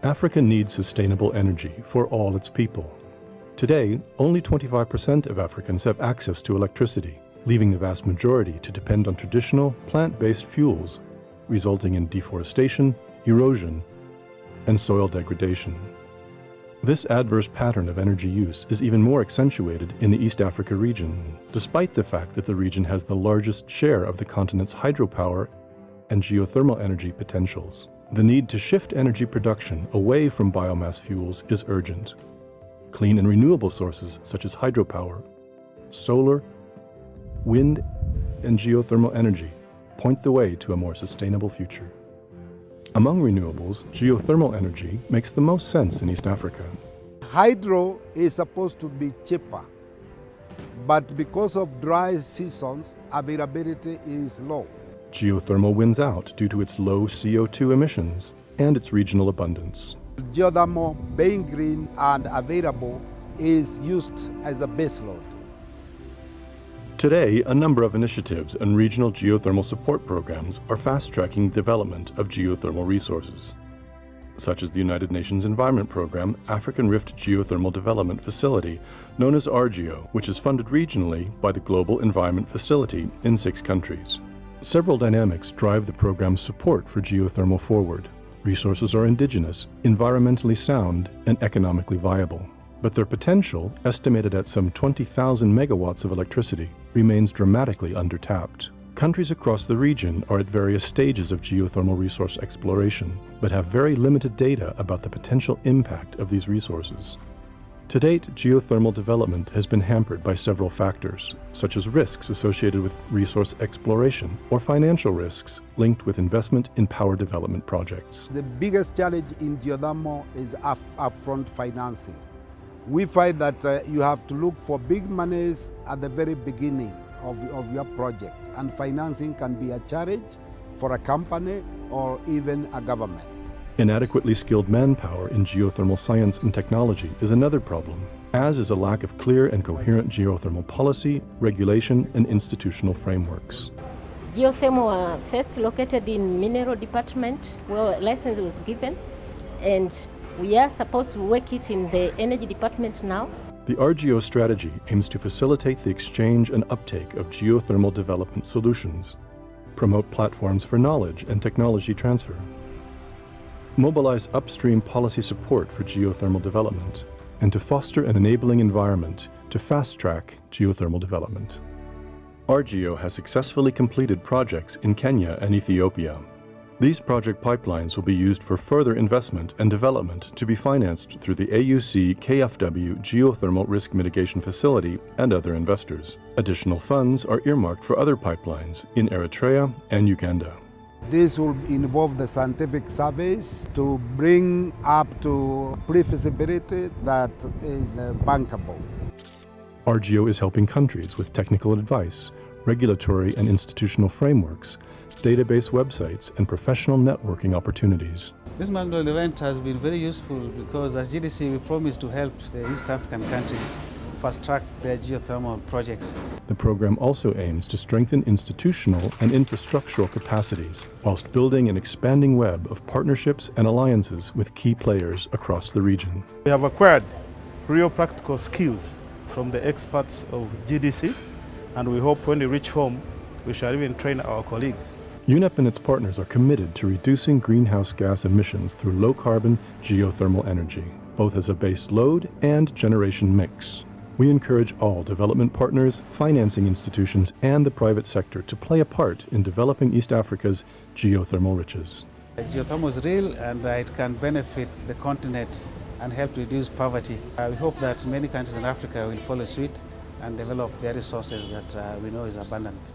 Africa needs sustainable energy for all its people. Today, only 25% of Africans have access to electricity, leaving the vast majority to depend on traditional plant-based fuels, resulting in deforestation, erosion, and soil degradation. This adverse pattern of energy use is even more accentuated in the East Africa region, despite the fact that the region has the largest share of the continent's hydropower and geothermal energy potentials. The need to shift energy production away from biomass fuels is urgent. Clean and renewable sources such as hydropower, solar, wind, and geothermal energy point the way to a more sustainable future. Among renewables, geothermal energy makes the most sense in East Africa. Hydro is supposed to be cheaper, but because of dry seasons, availability is low. Geothermal wins out due to its low CO2 emissions and its regional abundance. Geothermal, being green and available, is used as a baseload. Today, a number of initiatives and regional geothermal support programs are fast-tracking the development of geothermal resources, such as the United Nations Environment Programme African Rift Geothermal Development Facility, known as ARGeo, which is funded regionally by the Global Environment Facility in 6 countries. Several dynamics drive the program's support for geothermal forward. Resources are indigenous, environmentally sound, and economically viable. But their potential, estimated at some 20,000 megawatts of electricity, remains dramatically undertapped. Countries across the region are at various stages of geothermal resource exploration, but have very limited data about the potential impact of these resources. To date, geothermal development has been hampered by several factors, such as risks associated with resource exploration or financial risks linked with investment in power development projects. The biggest challenge in geothermal is upfront financing. We find that you have to look for big monies at the very beginning of your project, and financing can be a challenge for a company or even a government. Inadequately skilled manpower in geothermal science and technology is another problem, as is a lack of clear and coherent geothermal policy, regulation, and institutional frameworks. Geothermal were first located in Mineral Department, where a license was given, and we are supposed to work it in the Energy Department now. The ARGeo strategy aims to facilitate the exchange and uptake of geothermal development solutions, promote platforms for knowledge and technology transfer, mobilize upstream policy support for geothermal development, and to foster an enabling environment to fast-track geothermal development. ARGeo has successfully completed projects in Kenya and Ethiopia. These project pipelines will be used for further investment and development to be financed through the AUC KFW Geothermal Risk Mitigation Facility and other investors. Additional funds are earmarked for other pipelines in Eritrea and Uganda. This will involve the scientific surveys to bring up to pre-feasibility that is bankable. ARGeo is helping countries with technical advice, regulatory and institutional frameworks, database websites, and professional networking opportunities. This Mangalore event has been very useful because as GDC we promise to help the East African countries fast-track their geothermal projects. The program also aims to strengthen institutional and infrastructural capacities, whilst building an expanding web of partnerships and alliances with key players across the region. We have acquired real practical skills from the experts of GDC, and we hope when we reach home, we shall even train our colleagues. UNEP and its partners are committed to reducing greenhouse gas emissions through low-carbon geothermal energy, both as a base load and generation mix. We encourage all development partners, financing institutions, and the private sector to play a part in developing East Africa's geothermal riches. Geothermal is real and it can benefit the continent and help reduce poverty. We hope that many countries in Africa will follow suit and develop their resources that we know is abundant.